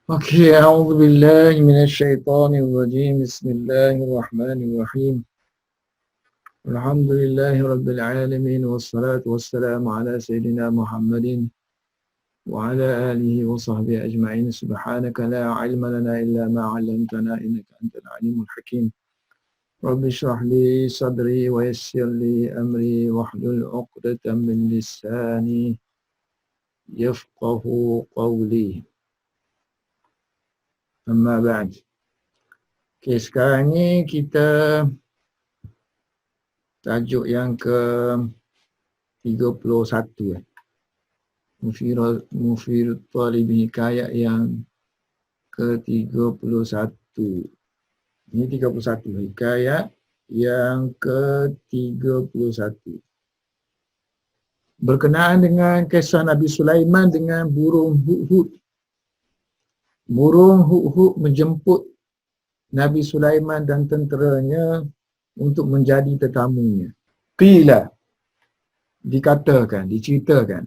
Okey, a'udzubillahi minasyaitonirrajim. Bismillahirrahmanirrahim. Alhamdulillahirabbil alamin wassalatu wassalamu ala sayidina Muhammadin wa ala alihi wa sahbihi ajma'in. Subhanaka la ilma lana illa ma 'allamtana innaka antal alimul hakim. Rabbi shrah li sadri wa yassir li amri wahlul 'uqdatam min lisani yafqahu qawli. Amma ba'd. Okey, sekarang ni kita tajuk yang ke-31 Mufir Talibin Hikayat yang ke-31. Ini 31 hikayat yang ke-31. Berkenaan dengan kisah Nabi Sulaiman dengan burung hudhud. Burung hudhud menjemput Nabi Sulaiman dan tenteranya untuk menjadi tetamunya. Qila, dikatakan, diceritakan,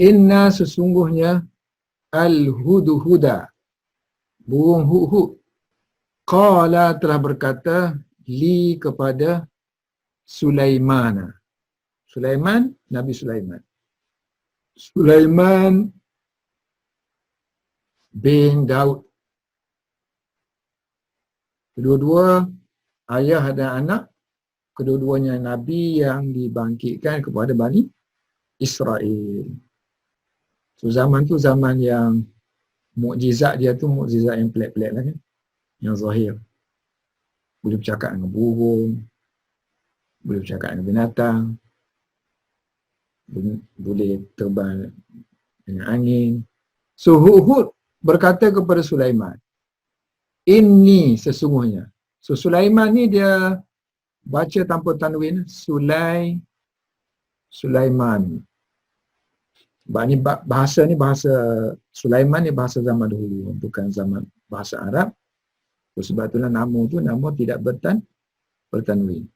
inna sesungguhnya al-hudhuda, burung hudhud, qala telah berkata li kepada Sulaiman. Sulaiman, Nabi Sulaiman. Sulaiman bin Daud. Kedua-dua ayah dan anak, kedua-duanya Nabi yang dibangkitkan kepada Bani Israel. So zaman tu zaman yang mukjizat dia tu mukjizat yang pelik-pelik lah kan. Yang zahir. Boleh bercakap dengan burung, boleh bercakap dengan binatang, boleh terbang dengan angin. So Hud berkata kepada Sulaiman, ini sesungguhnya. So Sulaiman ni dia baca tanpa tanwin, Sulaiman. Sebab ni bahasa ni bahasa Sulaiman ni bahasa zaman dahulu, bukan zaman bahasa Arab. So, sebab itulah nama tidak bertanwin.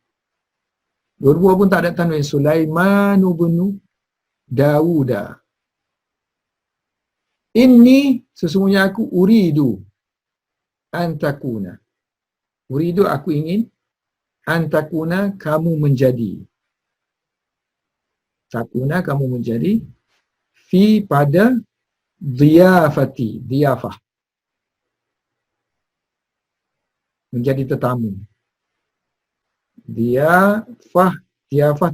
Dua-dua pun tak ada tanwin. Sulaiman bin Dawuda. Ini sesungguhnya aku uridu antakuna. Uridu aku ingin antakuna kamu menjadi. Takuna kamu menjadi fi pada dhiyafah. Menjadi tetamu. Dhiyafah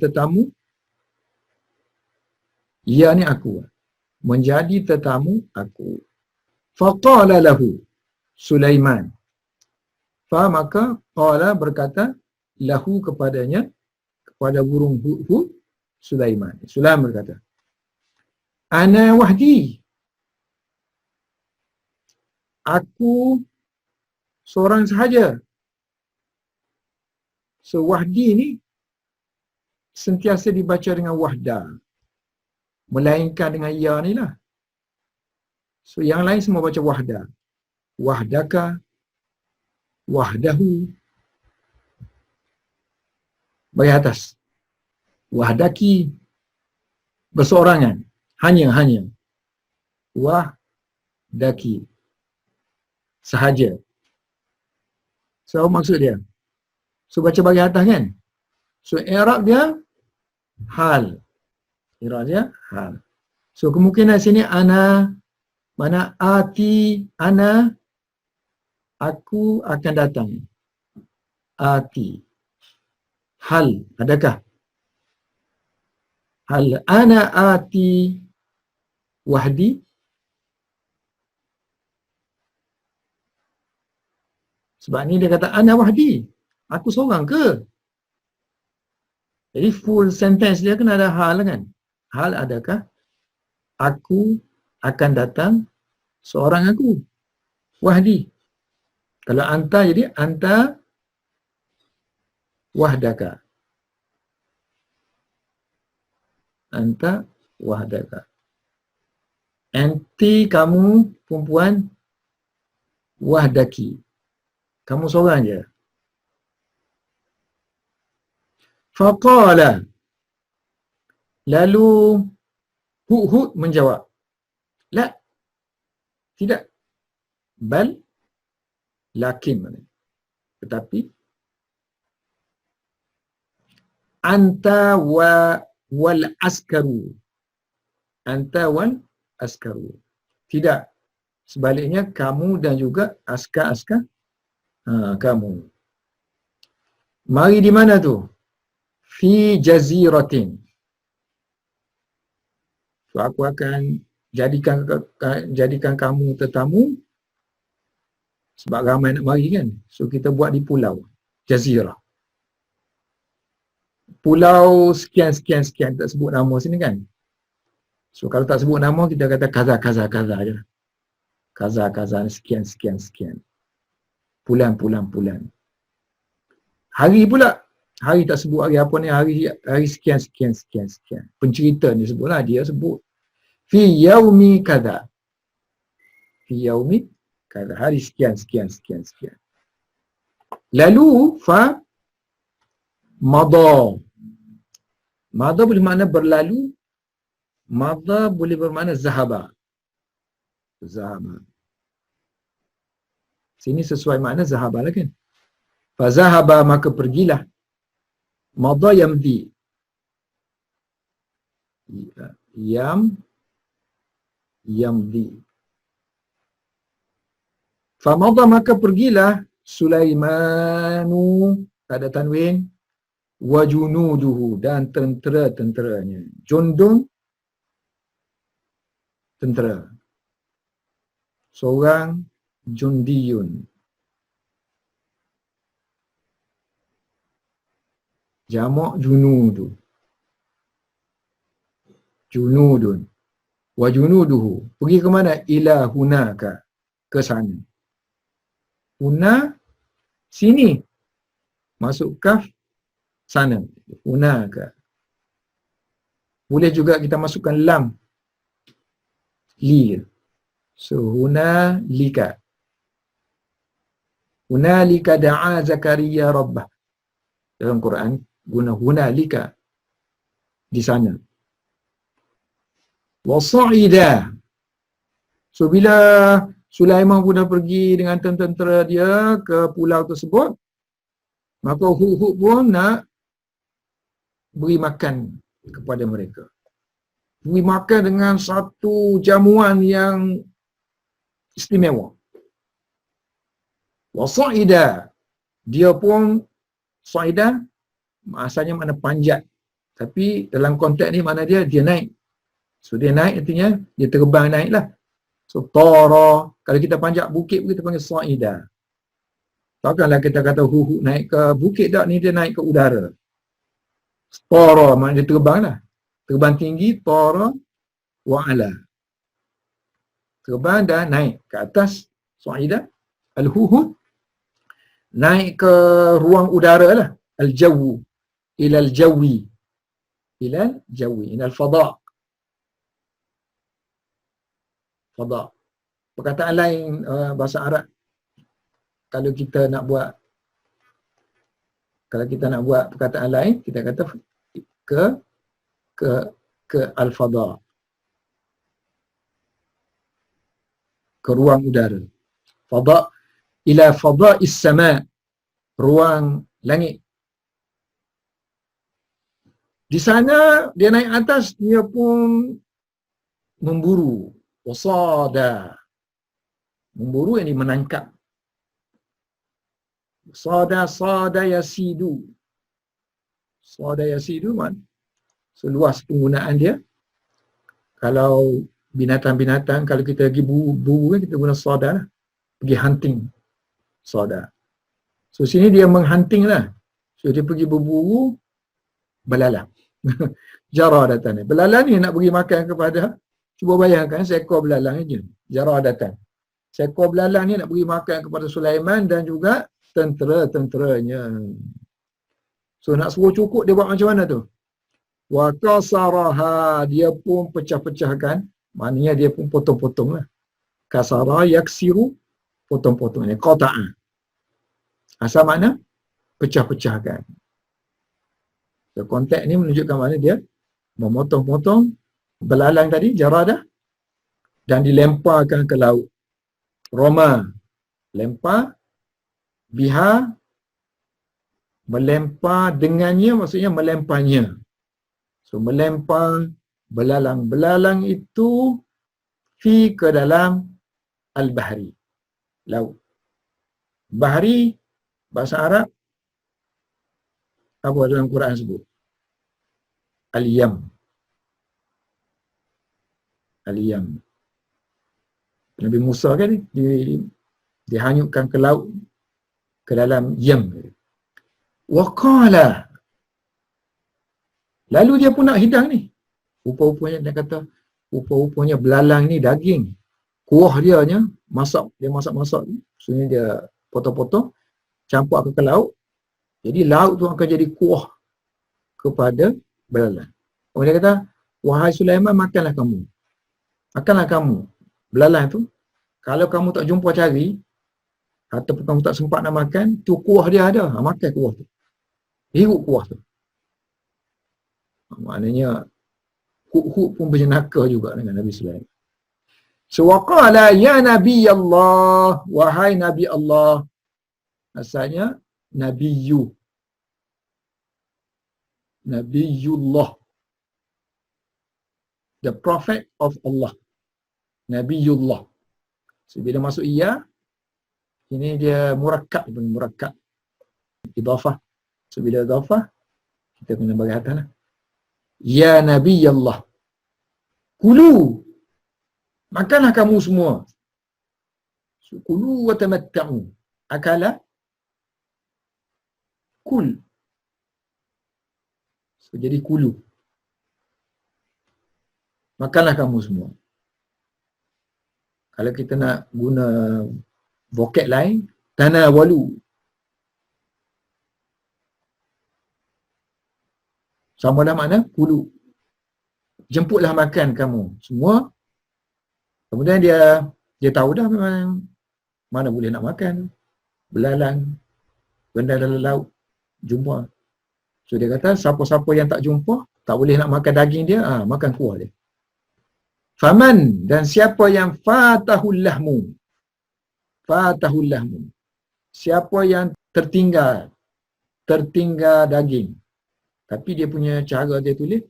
tetamu. Ya ni aku. Menjadi tetamu aku. Faqala lahu Sulaiman. Maka qala berkata lahu kepadanya, kepada burung hudhud, Sulaiman. Sulaiman berkata, ana wahdi. Aku seorang sahaja. So wahdi ni sentiasa dibaca dengan wahda. Melainkan dengan ya ni lah. So yang lain semua baca wahda. Wahdaka, wahdahu. Bagi atas. Wahdaki, berseorangan. Hanya. Wahdaki, sahaja. So maksud dia. So baca bagi atas kan. So i'rab dia hal. I'rab dia hal. So kemungkinan sini ana, mana ati, ana, aku akan datang. Ati. Hal, adakah? Hal ana ati wahdi. Sebab ni dia kata ana wahdi. Aku seorang ke? Jadi full sentence dia kena ada hal kan? Hal adakah? Aku akan datang seorang aku. Wahdi. Kalau anta jadi anta wahdaka. Anta wahdaka. Anti kamu perempuan wahdaki. Kamu seorang je. Faqala. Lalu Hud menjawab. La. Tidak. Bal, lakin. Tetapi, anta wal askaru. Anta wal askaru. Tidak. Sebaliknya, kamu dan juga askar-askar kamu. Mari di mana tu? Fi jaziratin. So, aku akan jadikan kamu tetamu sebab ramai nak mari kan. So, kita buat di pulau. Jazirah. Pulau sekian, tak sebut nama sini kan. So, kalau tak sebut nama, kita kata kaza je. Kaza, sekian. Pulan. Hari pula. Hari tak sebut hari apa ni, hari sekian. Pencerita ni sebutlah, dia sebut. Fi yaumi kaza. Hari sekian. Lalu, mada. Mada boleh makna berlalu. Mada boleh bermakna zahaba. Sini sesuai makna zahaba lah kan. Fazahaba, maka pergilah. Mada yamdi. Yamdi. Famada, maka pergilah. Sulaimanu, tak ada tanwin. Wa junuduhu, dan tentera-tenteranya. Jundun, tentera. Seorang jundiyun. Jamak junudu. Junudun. Wa junuduhu. Pergi ke mana? Ila hunaka. Ke sana. Huna, sini. Masuk kaf, sana. Hunaka. Boleh juga kita masukkan lam. Li. So, hunalika. Hunalika da'a Zakaria Rabbah. Dalam Quran, guna hunalika. Di sana. Wasa'ida. So, bila Sulaiman pun dah pergi dengan tentera dia ke pulau tersebut, maka Hud pun nak beri makan kepada mereka. Beri makan dengan satu jamuan yang istimewa. Wasa'ida. Dia pun, sa'ida, asalnya makna panjat. Tapi dalam konteks ni makna dia naik. So dia naik artinya, dia terbang naik lah. So tara, kalau kita panjat bukit kita panggil sa'ida. Takkanlah kita kata Hud naik ke bukit tak, ni dia naik ke udara. Tara, makna dia terbang lah. Terbang tinggi, tara wa'ala. Terbang dan naik ke atas, sa'ida. Al-Hud naik ke ruang udara lah. Al-Jawu. Ilal Jawi. Ilal Fada'. Fada'. Perkataan lain bahasa Arab, kalau kita nak buat perkataan lain, kita kata ke Al-Fada'. Ke ruang udara. Fada' ila fada'is sama'. Ruang langit. Di sana dia naik atas, dia pun memburu. Wasada. Memburu yang menangkap. Sada yasidu. Sada yasidu man. So, luas penggunaan dia. Kalau binatang-binatang, kalau kita pergi buru kan, kita guna sada lah. Pergi hunting. Sada. So, sini dia menghunting lah. So, dia pergi berburu belalang. Jara datang. Belalang ni nak beri makan kepada, cuba bayangkan seekor belalang je. Jara datang. Seekor belalang ni nak beri makan kepada Sulaiman dan juga tentera-tenteranya. So, nak suruh cukup dia buat macam mana tu? Wa kasaraha, dia pun pecah-pecahkan. Maknanya dia pun potong-potong lah. Kasara yaksiru, potong-potongnya. Qata'a. Asal makna? Pecah-pecahkan. So, konteks ni menunjukkan mana dia memotong-potong belalang tadi, jaradah, dan dilemparkan ke laut. Roma, lempar. Biha, melempar dengannya, maksudnya melemparnya. So, melempar belalang. Belalang itu fi ke dalam al-bahri, laut. Bahri, bahasa Arab, apa dalam Quran sebut? Al-Yam. Al-Yam. Nabi Musa kan dihanyutkan ke laut, ke dalam Yam. Waqala. Lalu dia pun nak hidang ni. Rupa-rupanya dia kata, rupa-rupanya belalang ni daging. Kuah dia masak, dia masak-masak ni. Maksudnya dia potong-potong, campur ke laut. Jadi laut tu akan jadi kuah kepada belalang. Oh, dia kata, wahai Sulaiman, makanlah kamu. Makanlah kamu. Belalang tu, kalau kamu tak jumpa cari, ataupun kamu tak sempat nak makan, tu kuah dia ada. Makan kuah tu. Hirup kuah tu. Maknanya, huk-huk pun berjenaka juga dengan Nabi Sulaiman. So, waqala ya Nabi Allah, wahai Nabi Allah. Asalnya, Nabiyu. Nabiyullah. The Prophet of Allah. Nabiyullah. So, bila masuk iya, ini dia murakkab pun, murakkab. Idhafah. So, bila idhafah, kita kena bagi atas lah. Ya Nabi Allah. Kulu. Makanlah kamu semua. So, kulu wa tamatta'u. Akala. Kul. So, jadi kulu. Makanlah kamu semua. Kalau kita nak guna vocab lain, tanawalu. Sama dah makna kulu. Jemputlah makan kamu semua. Kemudian dia tahu dah memang mana boleh nak makan. Belalang, benda dalam laut, jumpa. So dia kata siapa-siapa yang tak jumpa, tak boleh nak makan daging dia, makan kuah dia. Faman, dan siapa yang fatahul lahmu. Fatahul lahmu. Siapa yang tertinggal daging. Tapi dia punya cara dia tulis,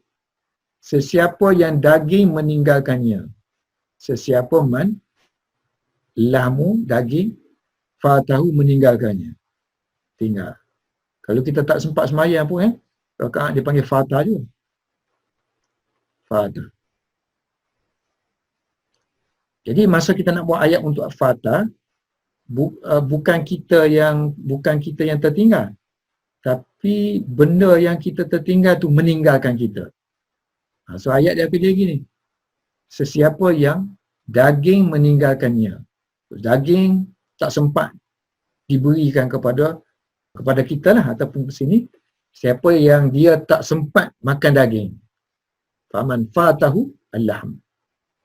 sesiapa yang daging meninggalkannya. Sesiapa man, lahmu, daging, fatahu meninggalkannya. Tinggal. Kalau kita tak sempat semayang pun, rakaat dia panggil fatah juga. Fatah. Jadi masa kita nak buat ayat untuk fatah, bukan kita yang tertinggal. Tapi benda yang kita tertinggal tu meninggalkan kita. So ayat dia pilih gini. Sesiapa yang daging meninggalkannya. Daging tak sempat diberikan kepada kita lah ataupun ke sini. Siapa yang dia tak sempat makan daging. Faman fatahu al-lahm.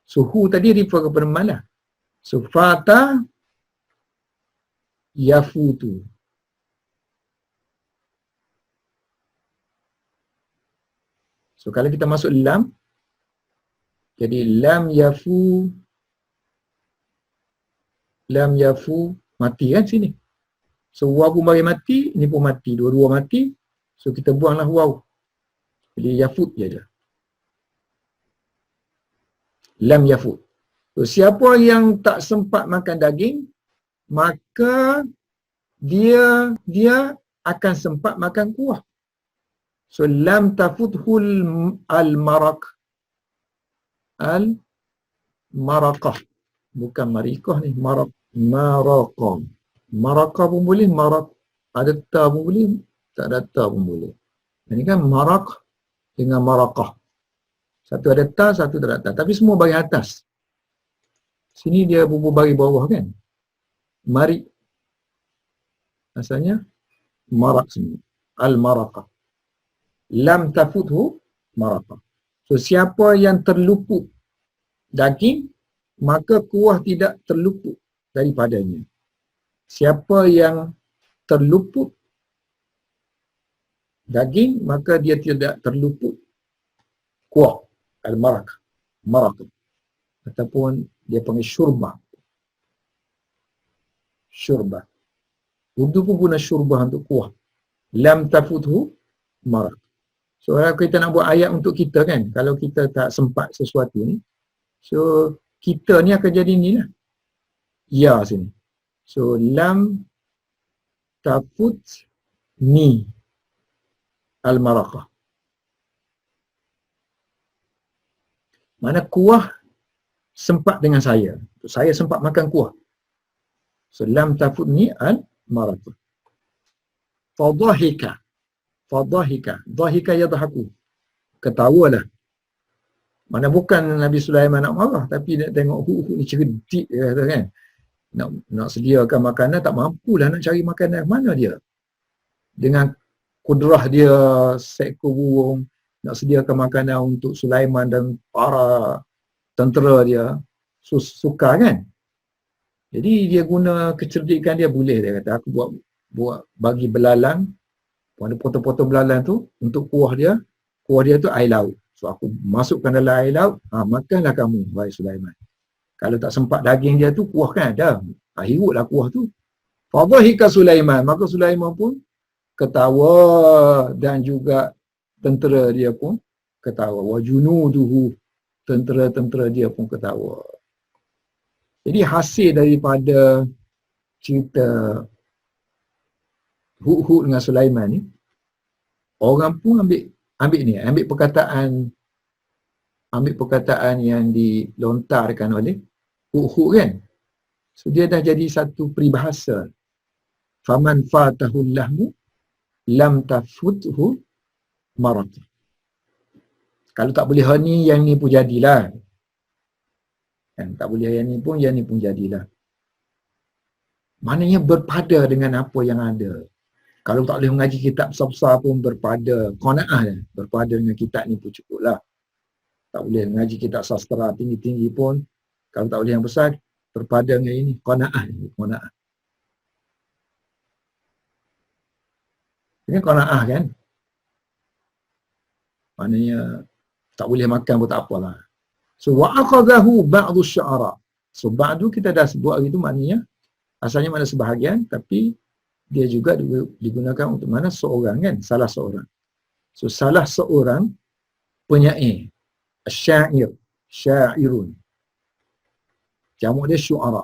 Suhu tadi refer kepada malah. So fata yafutu. So kalau kita masuk lam, jadi lam yafu mati kan sini. So waw pun bagi mati, ini pun mati, dua-dua mati. So kita buanglah waw. Jadi yafut je ada. Lam yafut. So siapa yang tak sempat makan daging, maka dia akan sempat makan kuah. So lam tafuthul al-maraq. Al-maraqah. Bukan marikah ni, maraqah. Maraqah pun boleh, maraq ada ta pun boleh, tak ada ta pun boleh. Ini kan maraq dengan maraqah. Satu ada ta, satu tak ada ta. Tapi semua bagi atas. Sini dia bubur bagi bawah kan. Mari. Asalnya maraq sini. Al-maraqah. Lam tafuthu maraqah. So siapa yang terluput daging, maka kuah tidak terluput daripadanya. Siapa yang terluput daging, maka dia tidak terluput kuah. Al-maraq. Maraq. Ataupun dia panggil syurbah. syurbah. Urdu pun guna syurbah untuk kuah. Lam tafuthu marad. So kalau kita nak buat ayat untuk kita kan, kalau kita tak sempat sesuatu ni, so kita ni akan jadi ni lah. Ya sini. So lam tafut ni al-maraqah. Mana kuah sempat dengan saya. Saya sempat makan kuah. So lam tafut ni al-maraqah. Fadhahika. Fadhahika. Dhahika yadhaku. Ketawalah. Mana bukan Nabi Sulaiman nak marah, tapi dia tengok huk ni cerdik dia kata kan. Nak sediakan makanan, tak mampulah nak cari makanan. Mana dia? Dengan kudrah dia seekor burung, nak sediakan makanan untuk Sulaiman dan para tentera dia, suka kan? Jadi dia guna kecerdikan dia, boleh dia kata, aku buat bagi belalang, ada potong-potong belalang tu untuk kuah dia tu air laut. So aku masukkan dalam air laut, makanlah kamu, wahai Sulaiman. Kalau tak sempat daging dia tu, kuah kan ada. Hirutlah kuah tu. Fadhahika Sulaiman. Maka Sulaiman pun ketawa dan juga tentera dia pun ketawa. Wa junuduhu. Tentera-tentera dia pun ketawa. Jadi hasil daripada cerita Hud dengan Sulaiman ni, orang pun ambil perkataan yang dilontarkan oleh Hud kan. So dia dah jadi satu peribahasa. Faman fatahul lahmu lam tafuthu marad. Kalau tak boleh ni, yang ni pun jadilah. Kan, tak boleh yang ni pun jadilah. Maknanya berpada dengan apa yang ada. Kalau tak boleh mengaji kitab besar-besar pun berpada, qanaah dia. Berpada dengan kitab ni pun cukup lah. Tak boleh mengaji kitab sastra tinggi-tinggi pun, kalau tak boleh yang besar, berpada dengan ini, qanaah. Ini qanaah kan? Maknanya tak boleh makan pun tak apalah. So wa'aqadahu ba'du syu'ara. So ba'du kita dah sebut hari tu, maknanya asalnya mana sebahagian, tapi dia juga digunakan untuk mana seorang kan, salah seorang. So salah seorang penyair, syair, syairun. Jamak dia syu'ara.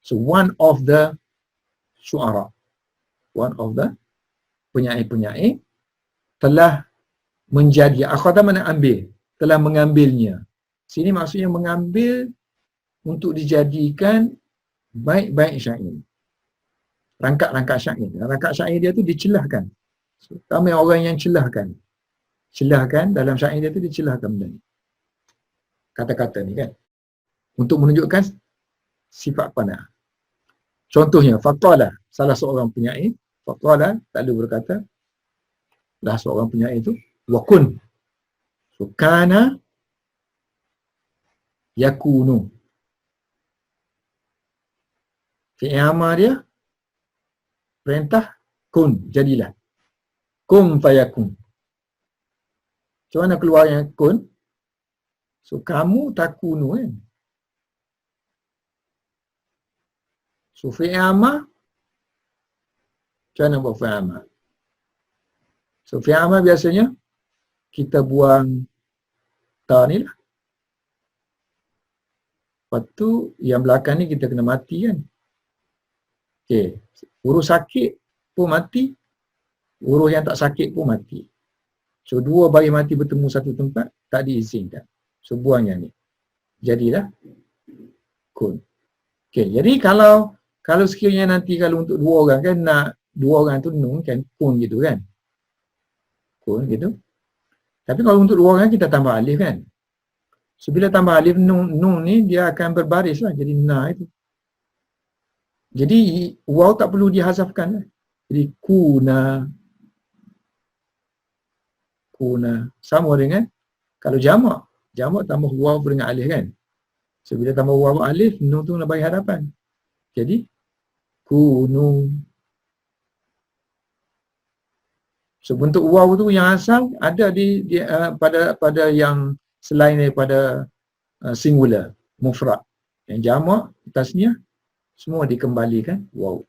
So one of the syu'ara, one of the penyair-penyair telah menjadi, akhwata mana ambil, telah mengambilnya. Sini maksudnya mengambil untuk dijadikan baik-baik syair. Rangkap-rangkap syair. Rangkap syair dia tu dicelahkan. So, ramai orang yang celahkan. Celahkan dalam syair dia tu dicelahkan benda ni. Kata-kata ni kan. Untuk menunjukkan sifat qanaah. Contohnya, faqala, salah seorang penyair, faqala, tak ada berkata, dah seorang penyair tu, wa kun. So, kana yakunu. Fi'ama dia, perintah, kun, jadilah. Kun fayakun. Macam mana keluarnya kun? So, kamu takunu kan. So, fi'ama, macam mana buat fi'ama? So, fi'ama biasanya, kita buang ta ni lah. Lepas tu, yang belakang ni kita kena mati kan. Okay. Huruf sakit pun mati, huruf yang tak sakit pun mati. So, dua baris mati bertemu satu tempat, tak diizinkan. So, buang yang ni. Jadilah kun. Okay, jadi kalau sekiranya nanti kalau untuk dua orang kan, nak dua orang tu nun kan, kun gitu kan. Kun gitu. Tapi kalau untuk dua orang kita tambah alif kan. So, bila tambah alif, nun ni dia akan berbaris lah, jadi na itu. Jadi, waw tak perlu dihazafkan lah. Jadi, kuna. Sama dengan, kalau jamak tambah waw dengan alif kan. So, bila tambah waw alif, nun tu nak bagi hadapan. Jadi, kunu. So, bentuk waw tu yang asal ada pada yang selain daripada singular, mufrad. Yang jamak, tasniah, Semua dikembalikan waw.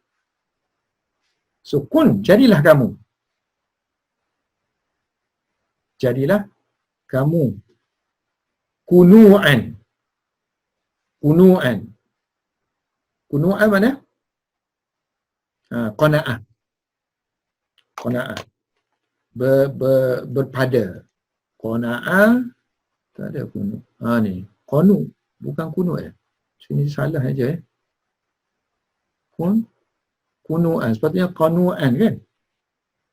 So kun, jadilah kamu. Jadilah kamu. Kunu'an. Kunu'an. Kunu'an mana? Qana'ah. Qana'ah. Berpada. Qana'ah. Tak ada kunu. Ni. Qanu. Bukan kunu Sini salah aja Kun. Kunu'an. Sepatutnya qanu'an kan?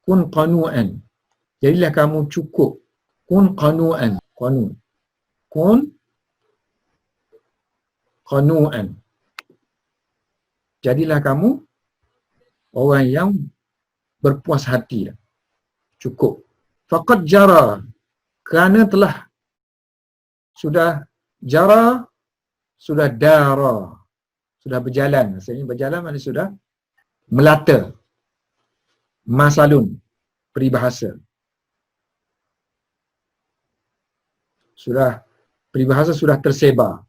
Kun qanu'an. Jadilah kamu cukup. Kun qanu'an. Qanu. Kun qanu'an. Jadilah kamu orang yang berpuas hati. Cukup. Faqad jara. Kerana telah sudah jara, sudah dara. Sudah berjalan. Maksudnya berjalan maknanya sudah melata. Masalun. Peribahasa. Peribahasa sudah tersebar.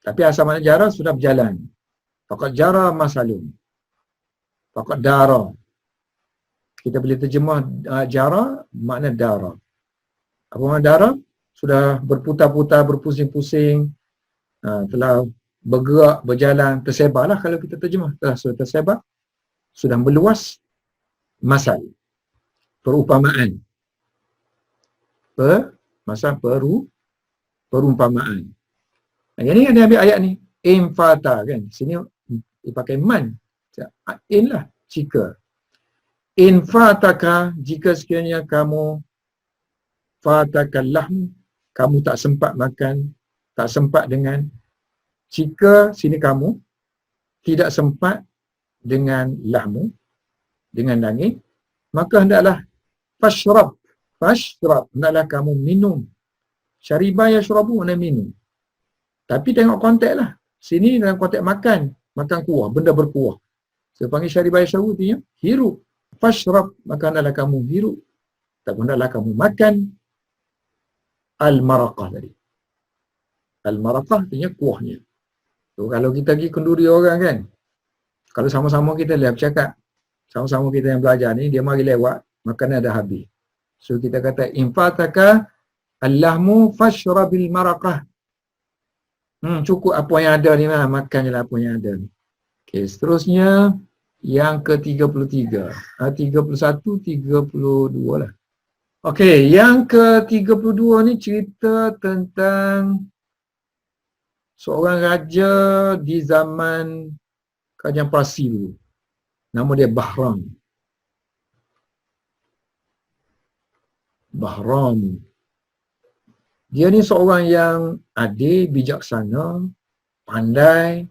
Tapi asal makna jara sudah berjalan. Faqad jara masalun. Faqad dara. Kita boleh terjemah jara makna dara. Apa makna dara? Sudah berputar-putar, berpusing-pusing, telah bergerak, berjalan, tersebarlah kalau kita terjemah. Telah sudah tersebar, sudah meluas. Masal. Perumpamaan. Perumpamaan. Yang ni ada ambil ayat ni. Infata kan. Sini dipakai man. In lah. Jika. Infataka, jika sekiranya kamu fatakallahu, kamu tak sempat makan, tak sempat dengan, jika sini kamu tidak sempat dengan lahmu, dengan daging, maka hendaklah fashrab, hendaklah kamu minum. Syariba yashrabu, mana minum. Tapi tengok konteks lah. Sini dalam konteks makan kuah, benda berkuah. Saya panggil syariba yashrabu tu ya, hirup. Fashrab, maka hendaklah kamu hirup. Tak hendaklah kamu makan al-maraqah tadi. Al-maraqah artinya kuahnya. So, kalau kita pergi kenduri orang kan, kalau sama-sama kita lihat bercakap, sama-sama kita yang belajar ni, dia mari lewat, makanan dah habis. So kita kata, infataka allahmu fashrabil maraqah. Cukup apa yang ada ni lah, makan je lah apa yang ada ni. Okay, seterusnya, yang ke-33. 31, 32 lah. Okey, yang ke-32 ni cerita tentang seorang raja di zaman kerajaan Parsi dulu. Nama dia Bahram. Bahram. Dia ni seorang yang adil, bijaksana, pandai,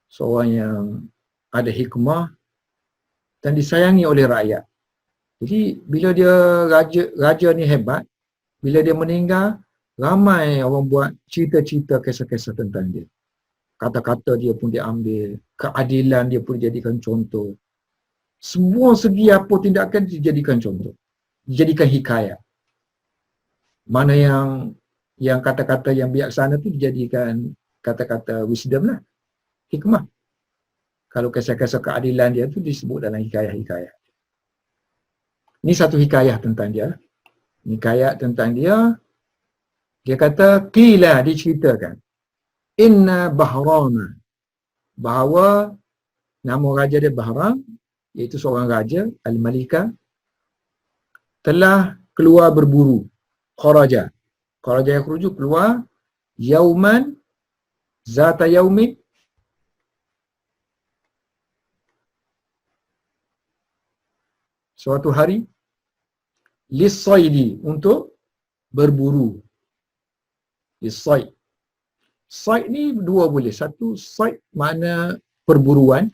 seorang yang ada hikmah dan disayangi oleh rakyat. Jadi bila dia raja ni hebat, bila dia meninggal, ramai orang buat cerita-cerita, kisah-kisah tentang dia. Kata-kata dia pun diambil, keadilan dia pun dijadikan contoh. Semua segi apa tindakan dijadikan contoh. Dijadikan hikayat. Mana yang kata-kata yang bijaksana tu dijadikan kata-kata wisdom lah. Hikmah. Kalau kisah-kisah keadilan dia tu disebut dalam hikayat-hikayat. Ini satu hikayah tentang dia. Hikayat tentang dia. Dia kata, qila, diceritakan. Inna Bahrama. Bahawa nama raja dia Bahram, iaitu seorang raja, Al-Malika, telah keluar berburu. Kharaja. Kharaja yang kerujuk keluar. Yauman. Zata yaumin. Suatu hari. Lissaidi, untuk berburu. Lissaid. Said ni dua boleh. Satu, said makna perburuan.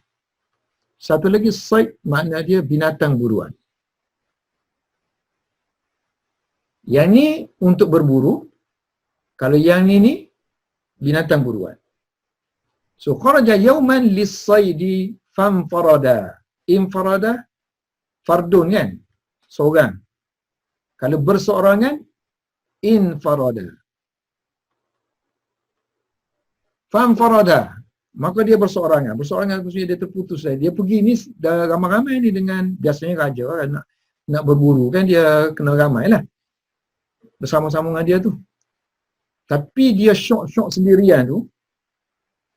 Satu lagi, said makna dia binatang buruan. Yang ni untuk berburu. Kalau yang ni binatang buruan. So, kharaja yawman lissaidi famfarada. Infarada, fardun kan? Seorang. Kalau berseorangan, infarada. Famfarada. Maka dia berseorangan. Berseorangan maksudnya dia terputus. Dia pergi ni dah ramai-ramai ni dengan biasanya raja kan, nak berburu kan dia kena ramai lah bersama-sama dengan dia tu. Tapi dia syok-syok sendirian tu,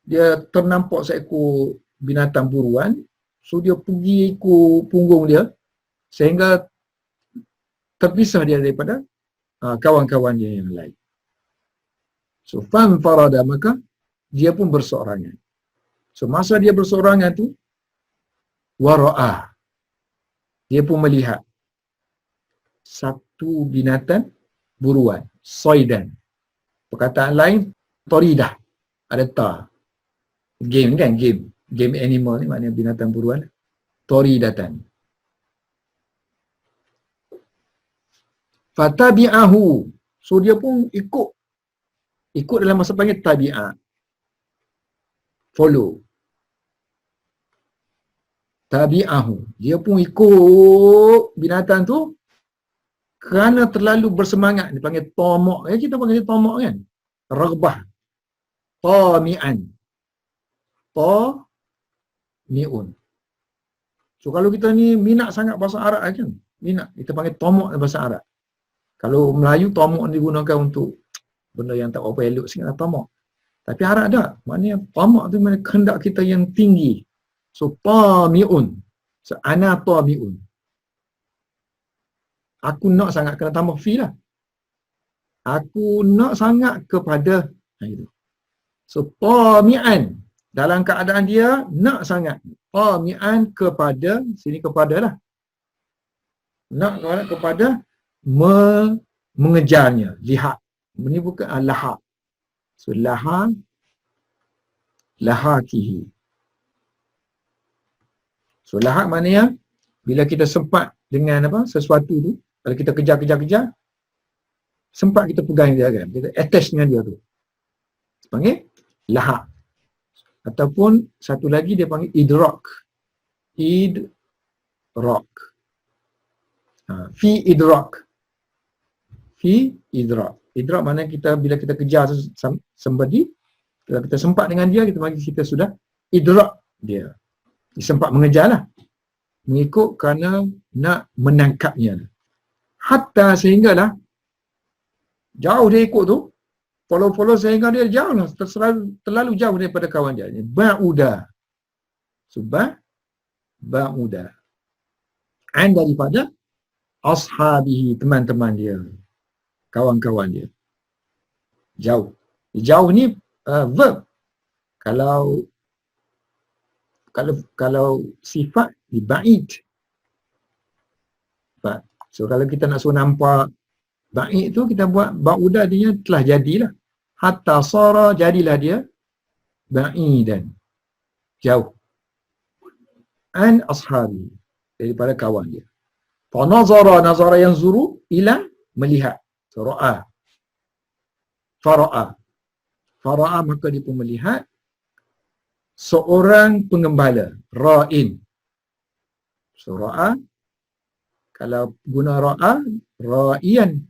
dia ternampak seekor binatang buruan, so dia pergi ikut punggung dia sehingga terpisah dia daripada kawan-kawan dia yang lain. So fanfarada, maka dia pun berseorangan. So masa dia berseorangan tu, wara'ah, dia pun melihat satu binatang buruan, soidan. Perkataan lain, toridah, ada ta. Game kan, game animal ni maknanya binatang buruan. Toridatan. Fatabi'ahu, so dia pun ikut dalam masa panggil tabi'ah, follow. Tabi'ahu, dia pun ikut binatang tu kerana terlalu bersemangat. Dia panggil tamak. Kita panggil tamak kan, raghbah, tami'an, tami'un. So kalau kita ni minat sangat bahasa Arab kan, minat, kita panggil tamak dalam bahasa Arab. Kalau Melayu, tamak digunakan untuk benda yang tak apa elok sikit lah, tamak. Tapi Arab tak. Maknanya tamak tu maknanya kehendak kita yang tinggi. So tami'un. So ana tami'un. Aku nak sangat, kena tambah fi lah. Aku nak sangat kepada. Itu. So tami'an. Dalam keadaan dia nak sangat. Tami'an kepada, sini kepada lah. Nak kepada mengejarnya. Lihat. Ini bukan laha. So lahakihi. So lahat maknanya bila kita sempat dengan sesuatu tu, kalau kita kejar, sempat kita pegang dia kan, kita attach dengan dia tu, panggil lahat. Ataupun satu lagi dia panggil idrak. Fi idrak. Idrak maknanya kita bila kita kejar somebody, kalau kita sempat dengan dia, kita sudah idrak dia. Sempat mengejar lah. Mengikut kerana nak menangkapnya. Hatta sehinggalah jauh dia ikut tu, follow sehingga dia jauh lah, terlalu jauh daripada kawan dia. Ba'uda. Subah ba'uda. An daripada ashabihi, teman-teman dia, kawan-kawan dia. Jauh. Jauh ni verb. Kalau sifat di ba'id. So kalau kita nak suruh nampak ba'id tu, kita buat ba'uda, dia telah jadilah. Hatta sara, jadilah dia ba'idan, jauh. An ashabi, daripada kawan dia. Fa nazara yang zuru, ila, melihat. So ra'a. Fara'a, maka dia pun melihat seorang pengembala, ra'in. So ra'a, kalau guna ra'a, ra'iyan.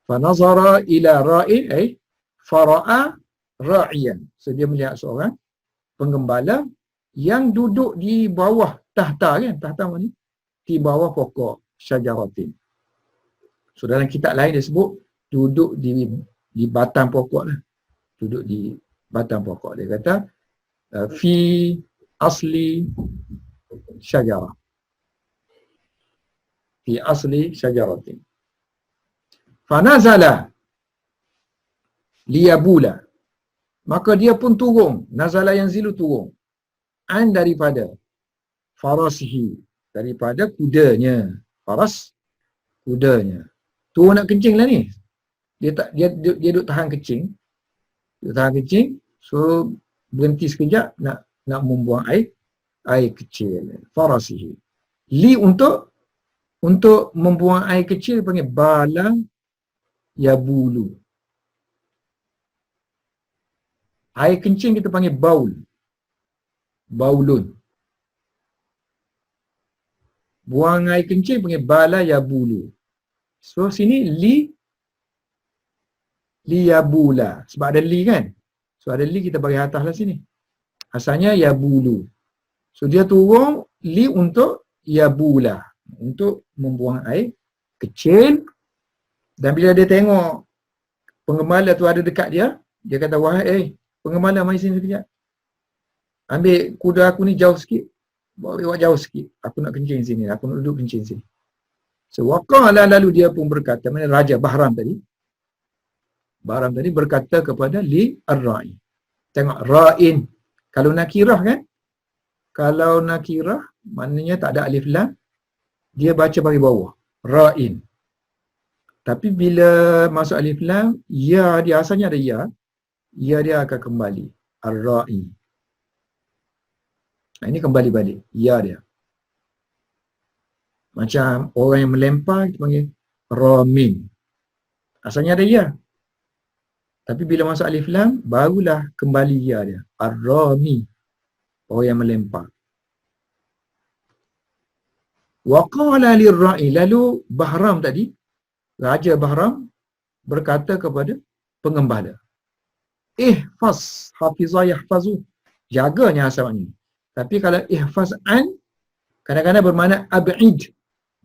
Fanazara ila ra'in, fara'a ra'iyan. So dia melihat seorang penggembala yang duduk di bawah tahta kan, tahta mana? Di bawah pokok syajaratin. So dalam kitab lain dia sebut duduk di batang pokok lah. Duduk di batang pokok. Dia kata fi asli syajarah. Fi asli syajaratin. Fanazala liyabula. Maka dia pun turun. Nazala yang zilu turun. An daripada farasihi. Daripada kudanya. Faras, kudanya. Turun nak kencing lah ni. Dia duduk tahan kencing. Duduk tahan kencing. So berhenti sekejap nak membuang air kecil. Farasihi. Li untuk membuang air kecil panggil bala yabulu. Air kencing kita panggil baul. Baulun. Buang air kencing panggil bala yabulu. So sini li liyabula. Sebab ada li kan. So ada li kita bagi atas lah sini. Asalnya yabulu. So dia turun li untuk yabula. Untuk membuang air kecil. Dan bila dia tengok penggembala tu ada dekat dia, dia kata, wahai penggembala, mari sini sekejap. Ambil kuda aku ni jauh sikit. Bawa jauh sikit. Aku nak kencing sini. Aku nak duduk kencing sini. So waqala, lalu dia pun berkata, mana Raja Bahram tadi. Bahram tadi berkata kepada li ar-ra'i. Tengok, ra'in. Kalau nakirah kan? Kalau nakirah, maknanya tak ada alif lam, dia baca bagi bawah. Ra'in. Tapi bila masuk alif lam, ya dia asalnya ada ya. Ya dia akan kembali. Ar-ra'i. Nah, ini kembali balik. Ya dia. Macam orang yang melempar, kita panggil ramin. Asalnya ada ya. Tapi bila masuk alif lam, barulah kembali ya dia. Ar-rami. Orang yang melempar. Wa qala lir-ra'i. Lalu Bahram tadi, Raja Bahram berkata kepada pengembala. Ihfaz. Hafizah yahfazu. Jaganya asalnya. Tapi kalau ihfaz an, kadang-kadang bermakna ab'id.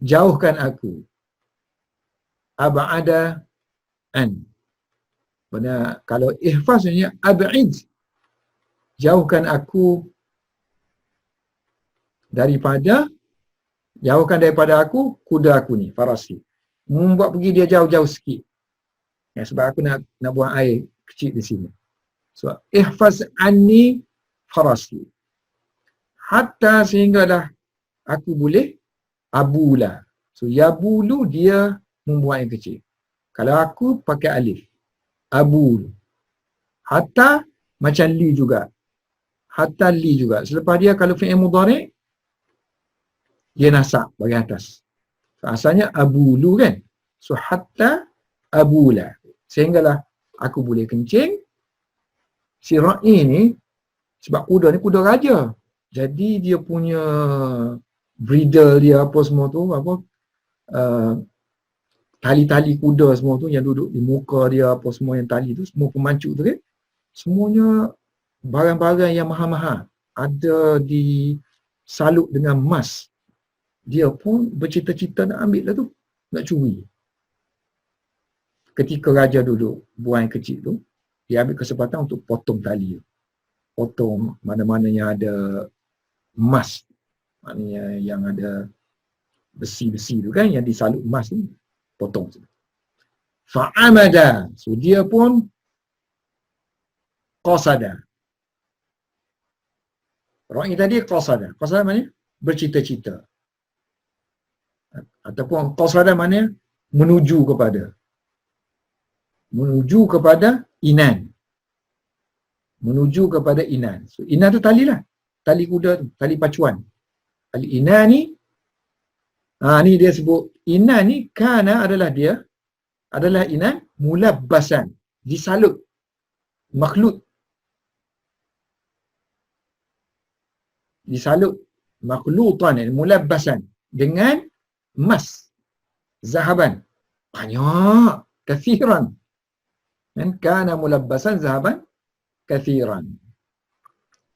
Jauhkan aku. Ab'ada an. Benar, kalau ihfaz sebenarnya ab'id. Jauhkan aku jauhkan daripada aku kuda aku ni, farasi. Membuat pergi dia jauh-jauh sikit. Ya, sebab aku nak buang air kecil di sini. So, ihfaz anni farasi. Hatta sehinggalah aku boleh abula. So, yabulu dia membuang air kecil. Kalau aku pakai alif. Abul. Hatta macam li juga. Hatta li juga. Selepas dia kalau fi'il mudhari' dia nasab bagi atas. So, asalnya abulu kan. So hatta abula. Sehinggalah aku boleh kencing. Si ra'i ni, sebab kuda ni kuda raja. Jadi dia punya bridle dia apa semua tu, tali-tali kuda semua tu yang duduk di muka dia, apa semua yang tali tu, semua pemancuk tu kan, semuanya barang-barang yang mahal-mahal ada disalut dengan emas. Dia pun bercita-cita nak ambil lah tu, nak curi. Ketika raja duduk buang kecil tu, dia ambil kesempatan untuk potong tali tu. Potong mana-mana yang ada emas, maknanya yang ada besi-besi tu kan, yang disalut emas tu, potong. Fa'amada. So dia pun qasada. Ra'i tadi qasada. Qasada maknanya bercita-cita. Ataupun qasada maknanya menuju kepada inan. Menuju kepada inan. So inan tu tali lah. Tali kuda tu, tali pacuan. Tali inan ni, ni dia sebut inan ni kana adalah inan mulabbasan, disalut, makhluk. Disalut, makhlutan, mulabbasan dengan emas, zahaban. Banyak, kathiran. Dan kana mulabbasan zahaban kathiran.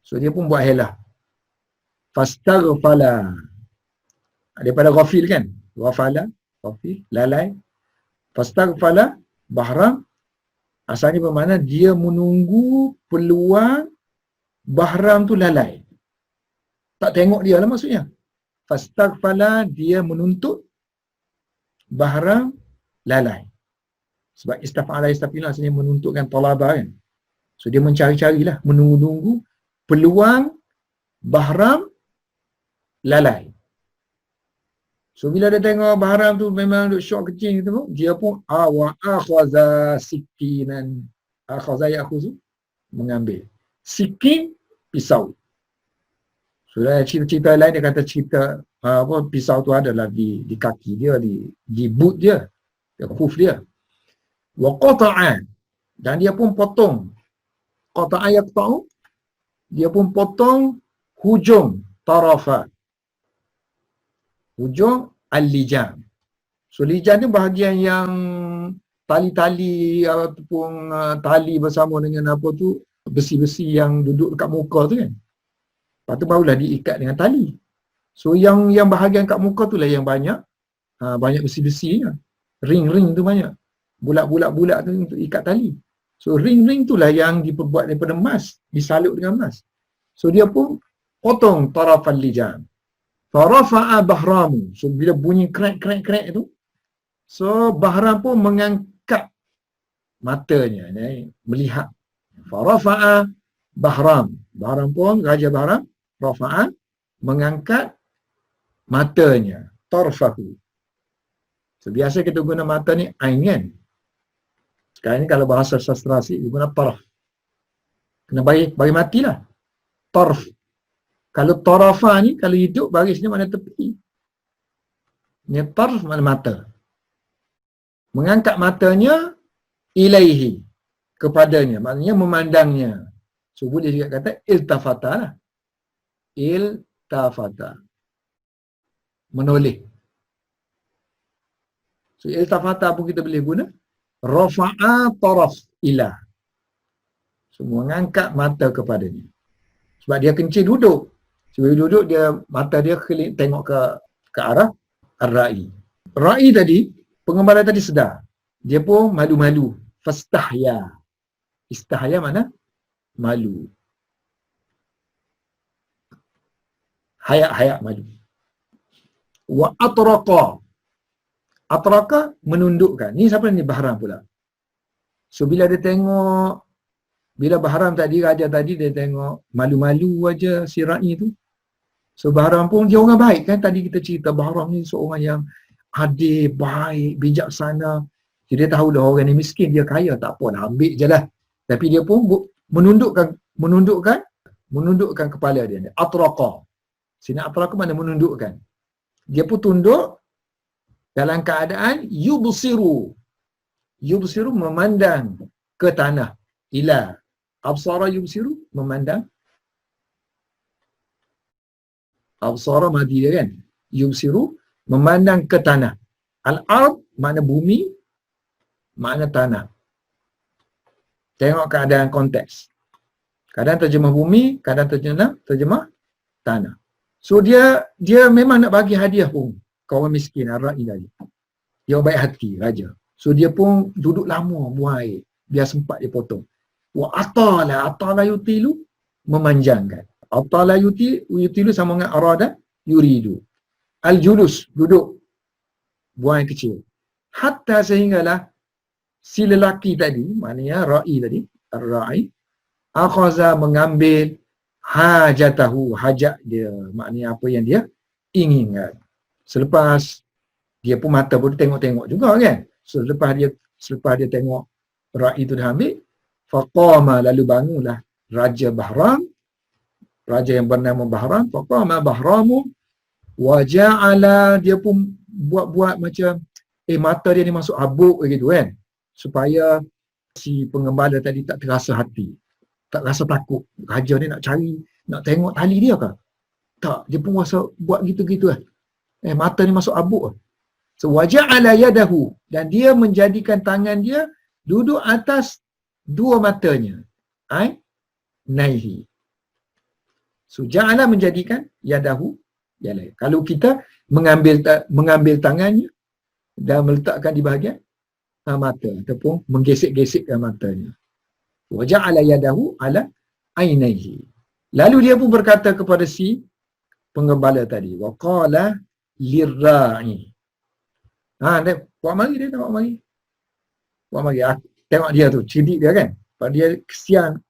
So dia pun buat helah. Fastaghfala. Daripada ghafil kan? Ghafala, ghafil, lalai. Fastaghfala, Bahram, asalnya bermakna dia menunggu peluang Bahram tu lalai. Tak tengok dia lah maksudnya. Fastaghfala, dia menuntut Bahram lalai. Sebab istaf'ala istaf'ila asalnya menuntutkan talabah kan. So dia mencari-carilah, menunggu peluang Bahram lalai. So bila dia tengok Bahram tu memang duk syok kecil gitu, dia pun wa akhaza sikinan. Akhaza ya'khuzu, mengambil. Sikin, pisau. So cerita lain dia kata cerita pisau tu adalah di kaki dia, di boot dia, hoof dia. Wa qata'a, dan dia pun potong. Qata'a yaqta'u, dia pun potong hujung tarafa. Hujung al-lijam. So lijam tu bahagian yang tali-tali ataupun tali bersama dengan apa tu, besi-besi yang duduk dekat muka tu kan. Lepas tu barulah diikat dengan tali. So yang bahagian kat muka tu lah yang banyak banyak besi-besinya. Ring-ring tu banyak. Bulat-bulat tu untuk ikat tali. So ring-ring tu lah yang diperbuat daripada emas, disalut dengan emas. So dia pun potong tarafal lijan. Farafa'a bahramu. So bila bunyi krek tu, so Bahram pun mengangkat matanya, melihat. Farafa'a Bahram. Bahram pun, Raja Bahram, rafa'a, mengangkat matanya. Tarfahu. So biasa kita guna mata ni ain kan. Sekarang ni kalau bahasa sastra dia guna taraf. Kena bagi matilah. Tarf. Kalau tarafa ni, kalau hidup barisnya mana tepi. Ni tarf mana mata. Mengangkat matanya ilaihi, kepadanya, maknanya memandangnya. So boleh juga kata iltafata lah. Iltafata, menoleh. So iltafata pun kita boleh guna rafa'a taraf ilah. So mengangkat mata kepadanya. Sebab dia kencing duduk. Sebab dia duduk, dia mata dia tengok ke arah ar-ra'i. Ra'i tadi, pengembala tadi sedar. Dia pun malu-malu. Fastahya. Istahya mana? Malu. Hayak-hayak malu. Wa atraqa. Atraqa menundukkan. Ni siapa ni? Bahram pula. So bila dia tengok, bila Bahram tadi, raja tadi, dia tengok malu-malu aja si Ra'i tu. So Bahram pun dia orang baik kan. Tadi kita cerita Bahram ni seorang yang adil, baik, bijaksana. Jadi dia tahu dah orang ni miskin, dia kaya, tak apa dah, ambil je lah. Tapi dia pun menundukkan kepala dia. Atraqa. Sini atraqa mana menundukkan. Dia pun tunduk dalam keadaan yubsiru. Yubsiru memandang ke tanah. Ila. Absara yubsiru memandang. Absara madi dia kan. Yubsiru memandang ke tanah. Al-ard makna bumi, makna tanah. Tengok keadaan konteks. Kadang terjemah bumi, kadang terjemah tanah. So dia memang nak bagi hadiah pun kawan miskin Ar-Ra'i tadi. Dia baik hati raja. So dia pun duduk lama buang air biar sempat dia potong. Wa atala yutilu, memanjangkan. Atala yutilu sama dengan arada yuridu. Al-julus, duduk buang air kecil. Hatta sehinggalah si lelaki tadi, maknanya Ra'i tadi, Ar-Ra'i, akhaza mengambil hajatahu, hajat dia, maknanya apa yang dia inginkan. Selepas dia pun mata pun tengok-tengok juga kan. So selepas dia tengok Ra'i tu dah ambil, faqama, lalu bangunlah Raja Bahram, raja yang bernama Bahram, faqama Bahramu wa ja'ala, dia pun buat macam mata dia ni masuk habuk gitu kan. Supaya si pengembala tadi tak terasa hati. Tak rasa takut. Raja ni nak cari, nak tengok tali dia ke? Tak, dia pun rasa buat gitu-gitu lah. Mata ni masuk habuk. So, waja'ala yadahu. Dan dia menjadikan tangan dia duduk atas dua matanya. Naihi. So, ja'ala menjadikan yadahu. Yalah. Kalau kita mengambil tangannya dan meletakkan di bahagian mata ataupun menggesek-gesekkan matanya. Wa ja'ala yadahu ala ainaihi. Lalu dia pun berkata kepada si penggembala tadi, wa qala lirra'i. Buat mari dia tengok mari. Buat mari. Tengok dia tu, cerdik dia kan. Sebab dia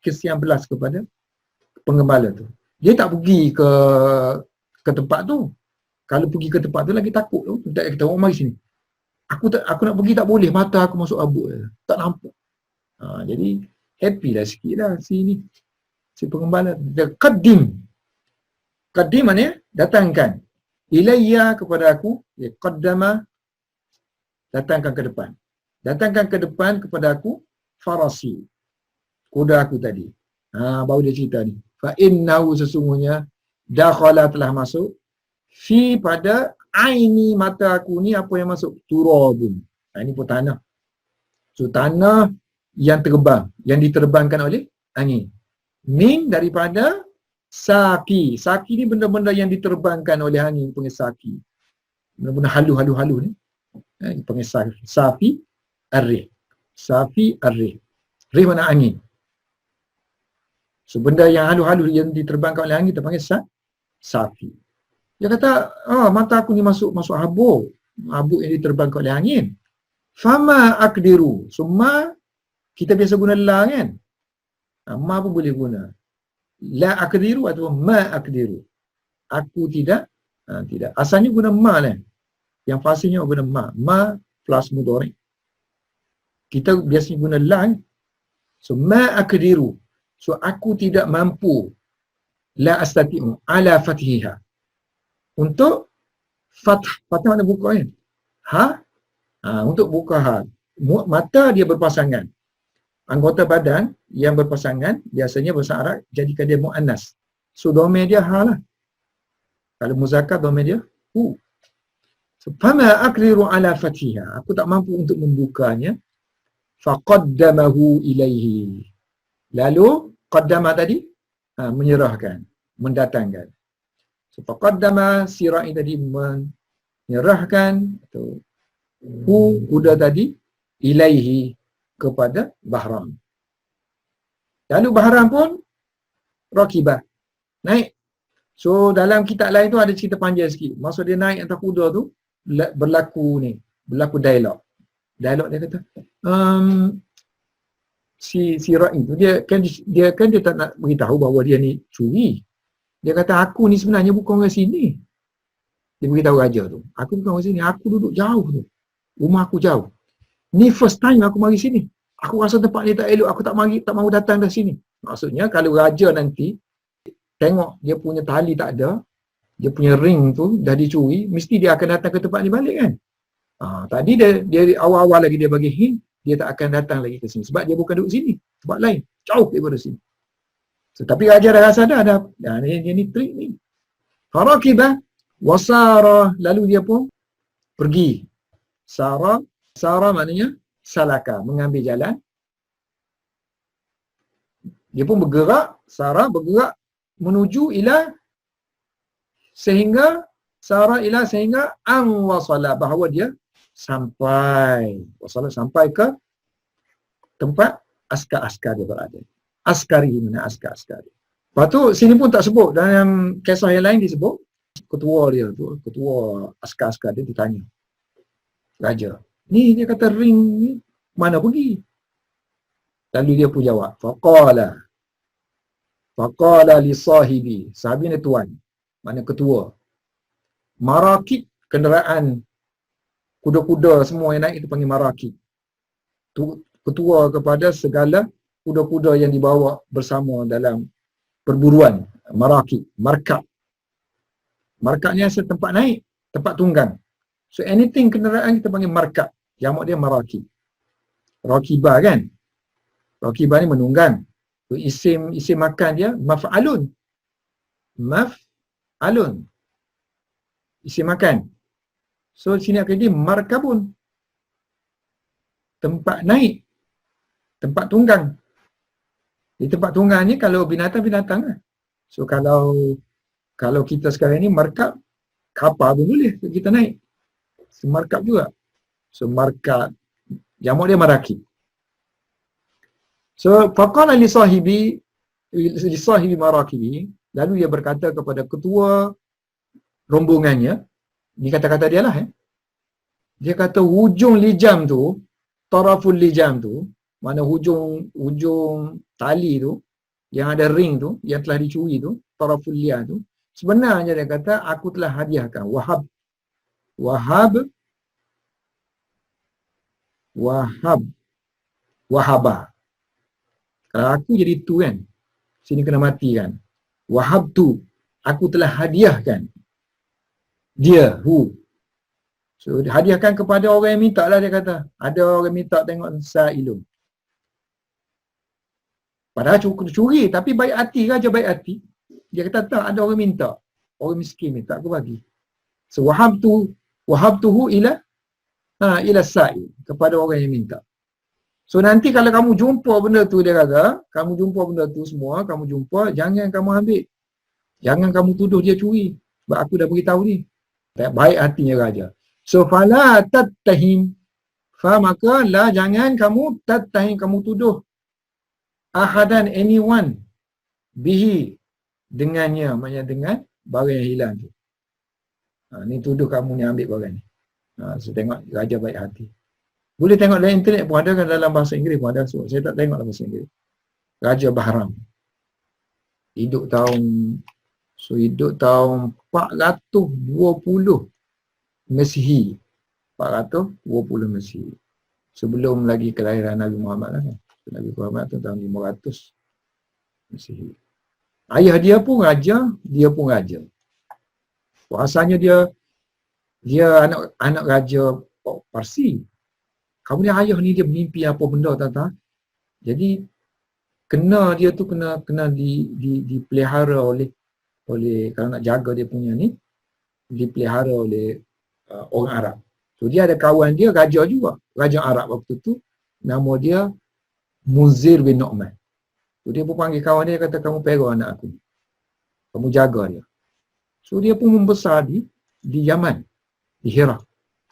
kesian belas kepada penggembala tu. Dia tak pergi ke tempat tu. Kalau pergi ke tempat tu lagi takut tu. Tak kata, mari sini. Aku nak pergi tak boleh, mata aku masuk habuk. Tak nampak. Jadi happy lah sikit lah si pengembala. Dia qadim. Qadim maknanya datangkan. Ilayya, kepada aku. Dia qaddama, datangkan ke depan. Datangkan ke depan kepada aku farasi, kuda aku tadi. Baru dia cerita ni. Fa innahu, sesungguhnya dakhala, telah masuk fi, pada aini, mata aku ni, apa yang masuk? Turabun. Ini pun tanah. So tanah yang terbang, yang diterbangkan oleh angin. Min daripada saki. Saki ni benda-benda yang diterbangkan oleh angin, panggil saki. Benda-benda halu ni. Panggil safi. Safi ar-rih. Safi ar-rih. Rih mana angin. So benda yang halu-halu yang diterbangkan oleh angin kita panggil safi. Dia kata, mata aku ni masuk habuk. Habuk yang diterbangkan oleh angin. Fama akdiru. So ma, kita biasa guna la kan. Ma pun boleh guna. La akdiru atau ma akdiru. Aku tidak. Tidak. Asalnya guna ma lah. Yang fasihnya guna ma. Ma plus mudhari. Kita biasanya guna la. So ma akdiru. So aku tidak mampu. La astati'u ala fathiha. Untuk fath. Fathah mana buka kan? Untuk buka ha. Mata dia berpasangan. Anggota badan yang berpasangan, biasanya bahasa Arab jadikan dia mu'annas. So domain dia ha lah. Kalau muzakkar domain dia hu. So fama aqdiru ala fathiha. Aku tak mampu untuk membukanya. Faqaddamahu ilaihi. Lalu qaddama tadi menyerahkan, mendatangkan. So faqaddama sirai tadi menyerahkan atau hu kuda tadi ilaihi kepada Bahram. Lalu Bahram pun rakibah, naik. So dalam kitab lain tu ada cerita panjang sikit. Maksud dia naik atas kuda tu berlaku dialog. Dialog dia kata, si Ra'i tu dia tak nak beritahu bahawa dia ni curi. Dia kata aku ni sebenarnya bukan orang sini. Dia beritahu raja tu, aku bukan orang sini, aku duduk jauh tu. Rumah aku jauh. Ni first time aku mari sini. Aku rasa tempat ni tak elok, aku tak mahu datang dari sini. Maksudnya kalau raja nanti tengok dia punya tali tak ada, dia punya ring tu dah dicuri, mesti dia akan datang ke tempat ni balik kan. Tadi dia awal-awal lagi dia bagi hint, dia tak akan datang lagi ke sini. Sebab dia bukan duduk sini, tempat lain, jauh daripada sini. So, tapi raja dah rasa dah, dia ni trik ni. Farakibah wasara, lalu dia pun pergi. Sara maknanya salaka, mengambil jalan. Dia pun bergerak, Sara bergerak menuju sehingga an wasala, bahawa dia sampai ke tempat askar-askar dia berada. Askari mana askar-askari. Lepas tu sini pun tak sebut, dalam kisah yang lain disebut ketua dia tu, ketua askar-askar dia ditanya raja, ni dia kata ring ni mana pergi? Lalu dia pun jawab, faqala li sahibi, sahabi ni tuan, mana ketua. Marakib, kenderaan kuda-kuda semua yang naik itu panggil marakib. Ketua kepada segala kuda-kuda yang dibawa bersama dalam perburuan. Marakib, markab. Markab ni asal tempat naik, tempat tunggang. So anything kenderaan kita panggil markab. Jamak dia marakib. Rakibah kan? Rakibah ni menunggang. So, isim makan dia maf'alun. Maf'alun. Isim makan. So sini akan jadi markabun. Tempat naik. Tempat tunggang. Di tempat tunggang ni kalau binatang lah. So kalau kita sekarang ni markab, kapal pun boleh kita naik. So, markab juga. So markab, jamak dia marakib. So faqala li sahibi marakibi, lalu dia berkata kepada ketua rombongannya, ni kata-kata dia lah dia kata hujung lijam tu, taraful lijam tu, mana hujung tali tu yang ada ring tu yang telah dicuri tu, taraful liya tu, sebenarnya dia kata aku telah hadiahkan wahaba. Kalau aku jadi tu kan, sini kena mati kan. Wahab tu, aku telah hadiahkan dia, So hadiahkan kepada orang yang minta lah, dia kata. Ada orang minta tengok sa'ilun. Padahal curi, tapi baik hati, raja baik hati. Dia kata tak, ada orang minta. Orang miskin minta, aku bagi. So wahabtuhu ila sa'il, kepada orang yang minta. So nanti kalau kamu jumpa benda tu, dia kata, kamu jumpa benda tu semua, kamu jumpa, jangan kamu ambil. Jangan kamu tuduh dia curi. Sebab aku dah beritahu ni. Baik hatinya raja. So fala tattahim. Fa maka la, jangan kamu tattahim, kamu tuduh ahadan, anyone, bihi, dengannya, maknanya dengan barang yang hilang tu. Ni tuduh kamu ni ambil barang ni. So tengok raja baik hati. Boleh tengok dalam internet pun ada, kan dalam bahasa Inggeris pun ada. So saya tak tengok dalam bahasa Inggeris. Raja Bahram. Hidup tahun 420 Masihi. 420 Masihi. Sebelum lagi kelahiran Nabi Muhammad lah kan. Nabi Muhammad tu tahun 500 Masihi. Ayah dia pun raja, dia pun raja. Rasanya dia anak raja Parsi. Kemudian ayah ni dia mimpi apa benda tak. Jadi dia tu kena dipelihara oleh kalau nak jaga dia punya ni, dipelihara oleh orang Arab. So dia ada kawan dia raja juga, raja Arab waktu tu, nama dia Munzir bin Nu'man. So dia pun panggil kawan dia, kata kamu pera anak aku, kamu jaga dia. So dia pun membesar di Yaman, di Hira,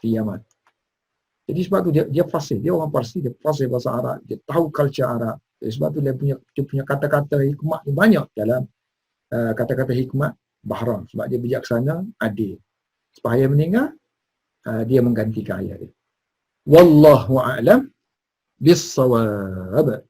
di Yaman. Jadi sebab tu dia fasih, dia orang Parsi, dia fasih bahasa Arab, dia tahu culture Arab. Jadi sebab tu dia punya kata-kata hikmat ni banyak dalam kata-kata hikmat Bahram, sebab dia bijaksana, adil. Sebab ayah meninggal, dia menggantikan ayah dia. Wallahu a'lam bis-shawab.